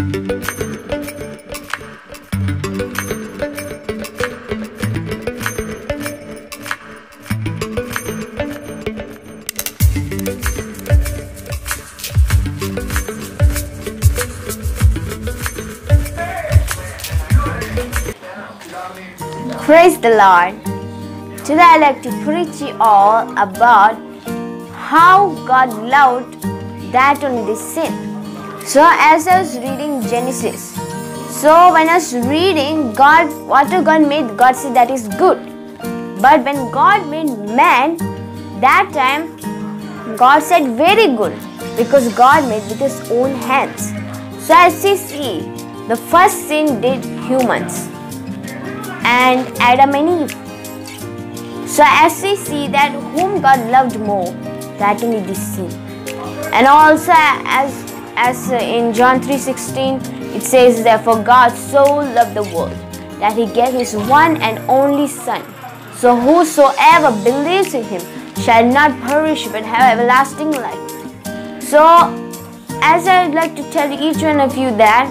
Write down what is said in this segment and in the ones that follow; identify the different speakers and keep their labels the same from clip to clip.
Speaker 1: Praise the Lord. Today I like to preach you all about how God loved that only sin. So as I was reading Genesis, so when I was reading what God made, God said that is good. But when God made man, that time God said very good, because God made with his own hands. So as you see, the first sin did humans and Adam and Eve. So as we see that whom God loved more, that only this sin. And also as in John 3:16, it says, therefore God so loved the world that he gave his one and only Son. So whosoever believes in him shall not perish but have everlasting life. So as I would like to tell each one of you that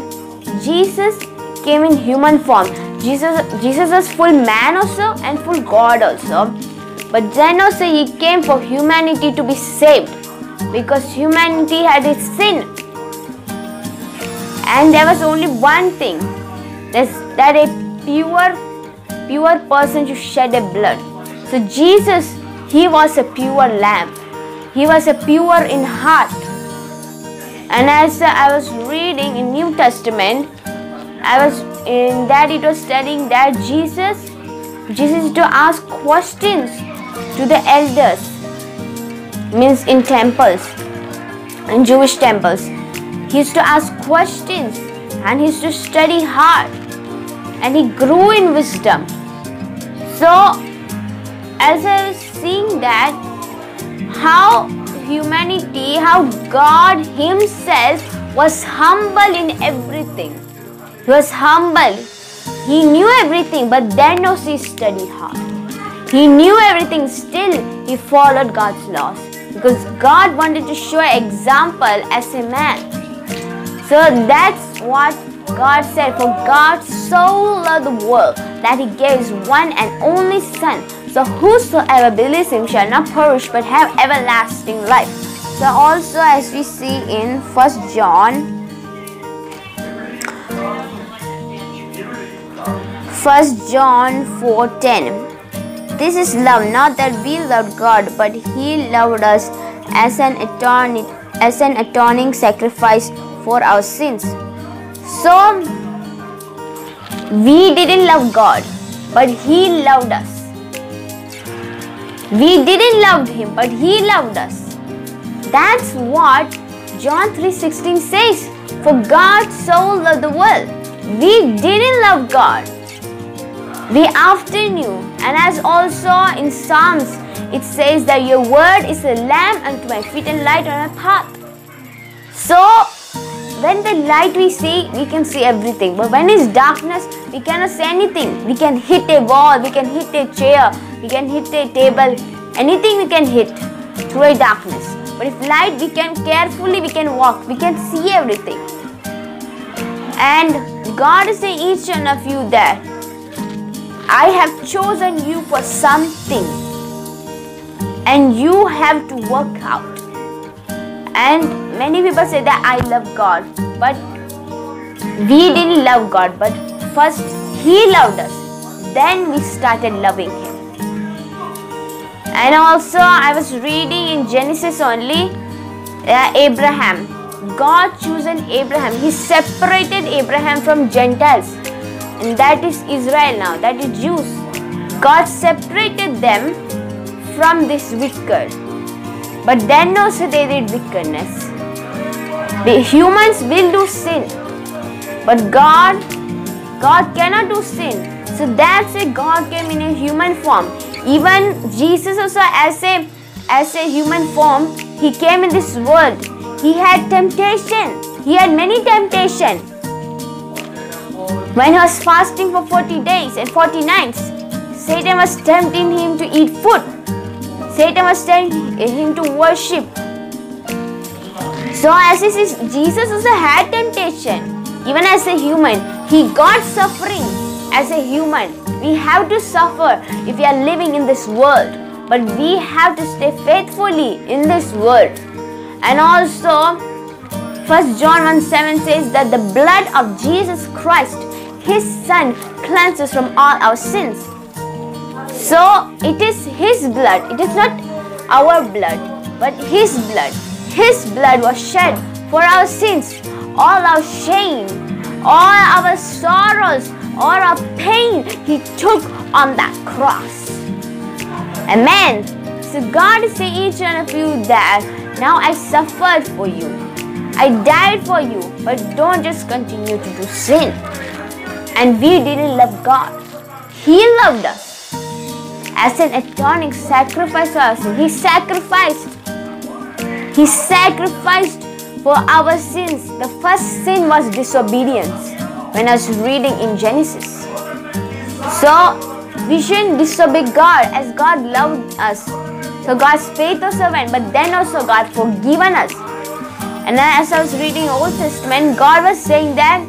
Speaker 1: Jesus came in human form. Jesus was full man also and full God also. But then also he came for humanity to be saved, because humanity had its sin. And there was only one thing, that a pure person should shed a blood. So Jesus, he was a pure lamb. He was a pure in heart. And as I was reading in New Testament, it was telling that Jesus used to ask questions to the elders, means in temples, in Jewish temples. He used to ask questions and he used to study hard, and he grew in wisdom. So as I was seeing that, how God himself was humble in everything. He was humble. He knew everything, but then also he studied hard. He knew everything, still he followed God's laws, because God wanted to show an example as a man. So that's what God said, for God so loved the world that he gave his one and only Son. So whosoever believes him shall not perish but have everlasting life. So also as we see in 1 John 4:10. This is love, not that we loved God, but he loved us as an atoning sacrifice for our sins. So we didn't love God, but he loved us. We didn't love him, but he loved us. That's what John 3:16 says. For God so loved the world. We didn't love God. We often knew. And as also in Psalms, it says that your word is a lamp unto my feet and light on my path. So when the light we see, we can see everything. But when it's darkness, we cannot see anything. We can hit a wall, we can hit a chair, we can hit a table, anything we can hit through a darkness. But if light, we can walk, we can see everything. And God is saying each one of you that I have chosen you for something, and you have to work out. And many people say that I love God, but we didn't love God. But first he loved us, then we started loving him. And also I was reading in Genesis only, Abraham. God chosen Abraham. He separated Abraham from Gentiles. And that is Israel now, that is Jews. God separated them from this wicked. But then also they did wickedness. The humans will do sin. But God cannot do sin. So that's why God came in a human form. Even Jesus also as a human form, he came in this world. He had temptation. He had many temptations. When he was fasting for 40 days and 40 nights, Satan was tempting him to eat food. Satan was tempting him to worship. So as he says, Jesus also had temptation. Even even as a human, He got suffering as a human. We have to suffer if we are living in this world, but we have to stay faithfully in this world. And also 1 John 1:7 says that the blood of Jesus Christ, His Son, cleanses from all our sins. So it is His blood, it is not our blood, but His blood. His blood was shed for our sins, all our shame, all our sorrows, all our pain He took on that cross. Amen. So God is saying each one of you that now I suffered for you, I died for you, but don't just continue to do sin. And we didn't love God. He loved us as an atoning sacrifice for us. He sacrificed for our sins. The first sin was disobedience when I was reading in Genesis. So we shouldn't disobey God as God loved us. So God's faith was servant, but then also God forgiven us. And then as I was reading Old Testament, God was saying that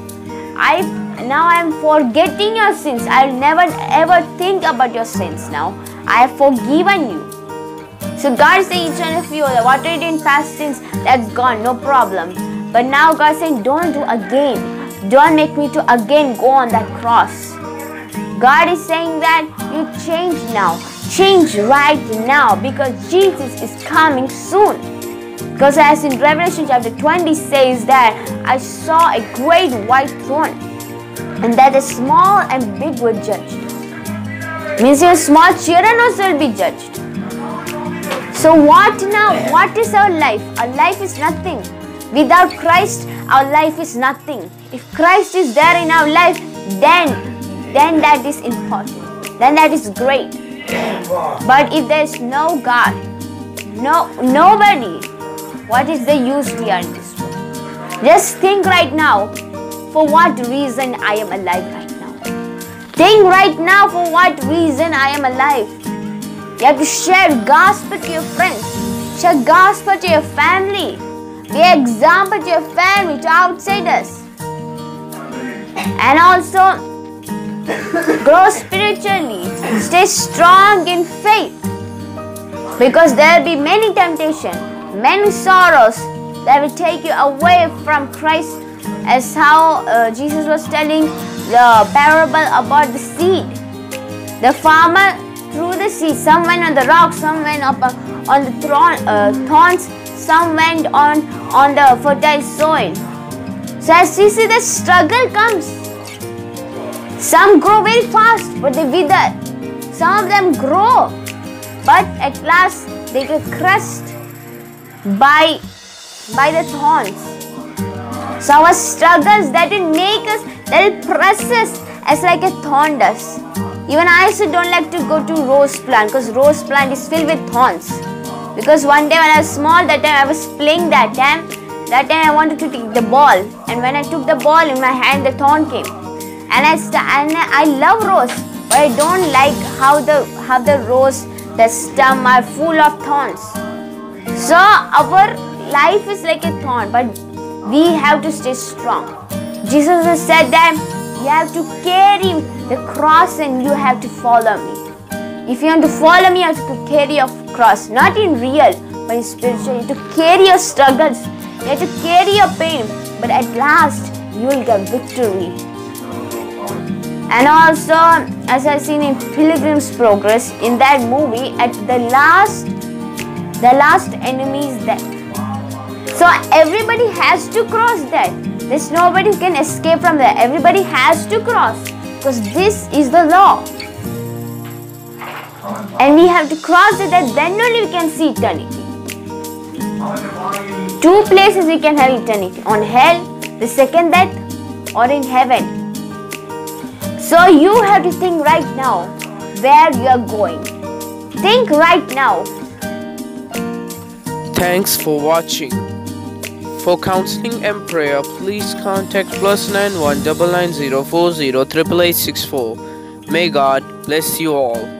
Speaker 1: now I am forgetting your sins. I'll never ever think about your sins now. I have forgiven you. So God is saying each one of you that whatever you did in past sins, that's gone, no problem. But now God is saying don't do again. Don't make me to again go on that cross. God is saying that you change now. Change right now, because Jesus is coming soon. Because as in Revelation chapter 20 says that I saw a great white throne, and that the small and big were judged. Means your small children also will be judged. So what now? What is our life? Our life is nothing. Without Christ, our life is nothing. If Christ is there in our life, then that is important. Then that is great. But if there is no God, nobody, what is the use we are in this world? Just think right now, for what reason I am alive right now. Think right now for what reason I am alive. You have to share gospel to your friends. Share gospel to your family. Be an example to your family, to outsiders. And also, grow spiritually. Stay strong in faith. Because there will be many temptations, many sorrows that will take you away from Christ. As how Jesus was telling the parable about the seed. The farmer threw the seed. Some went on the rocks, some went up on the thorns, some went on the fertile soil. So as you see, the struggle comes. Some grow very fast, but they wither. Some of them grow, but at last they get crushed by the thorns. So our struggles, that will make us, that will press us as like a thorn does. Even I also don't like to go to rose plant, because rose plant is filled with thorns. Because one day when I was small, that time I was playing that time I wanted to take the ball, and when I took the ball in my hand, the thorn came. And I love rose, but I don't like how the rose, the stem are full of thorns. So our life is like a thorn, but we have to stay strong. Jesus has said that you have to carry the cross and you have to follow me. If you want to follow me, you have to carry your cross, not in real, but in spiritual. You have to carry your struggles, you have to carry your pain, but at last you will get victory. And also, as I've seen in Pilgrim's Progress, in that movie, at the last enemy is death. So everybody has to cross that. There's nobody who can escape from that. Everybody has to cross, because this is the law. And we have to cross it, then only we can see eternity. Two places we can have eternity: on hell, the second death, or in heaven. So you have to think right now where you are going. Think right now.
Speaker 2: Thanks for watching. For counseling and prayer, please contact +91 990 40 88864. May God bless you all.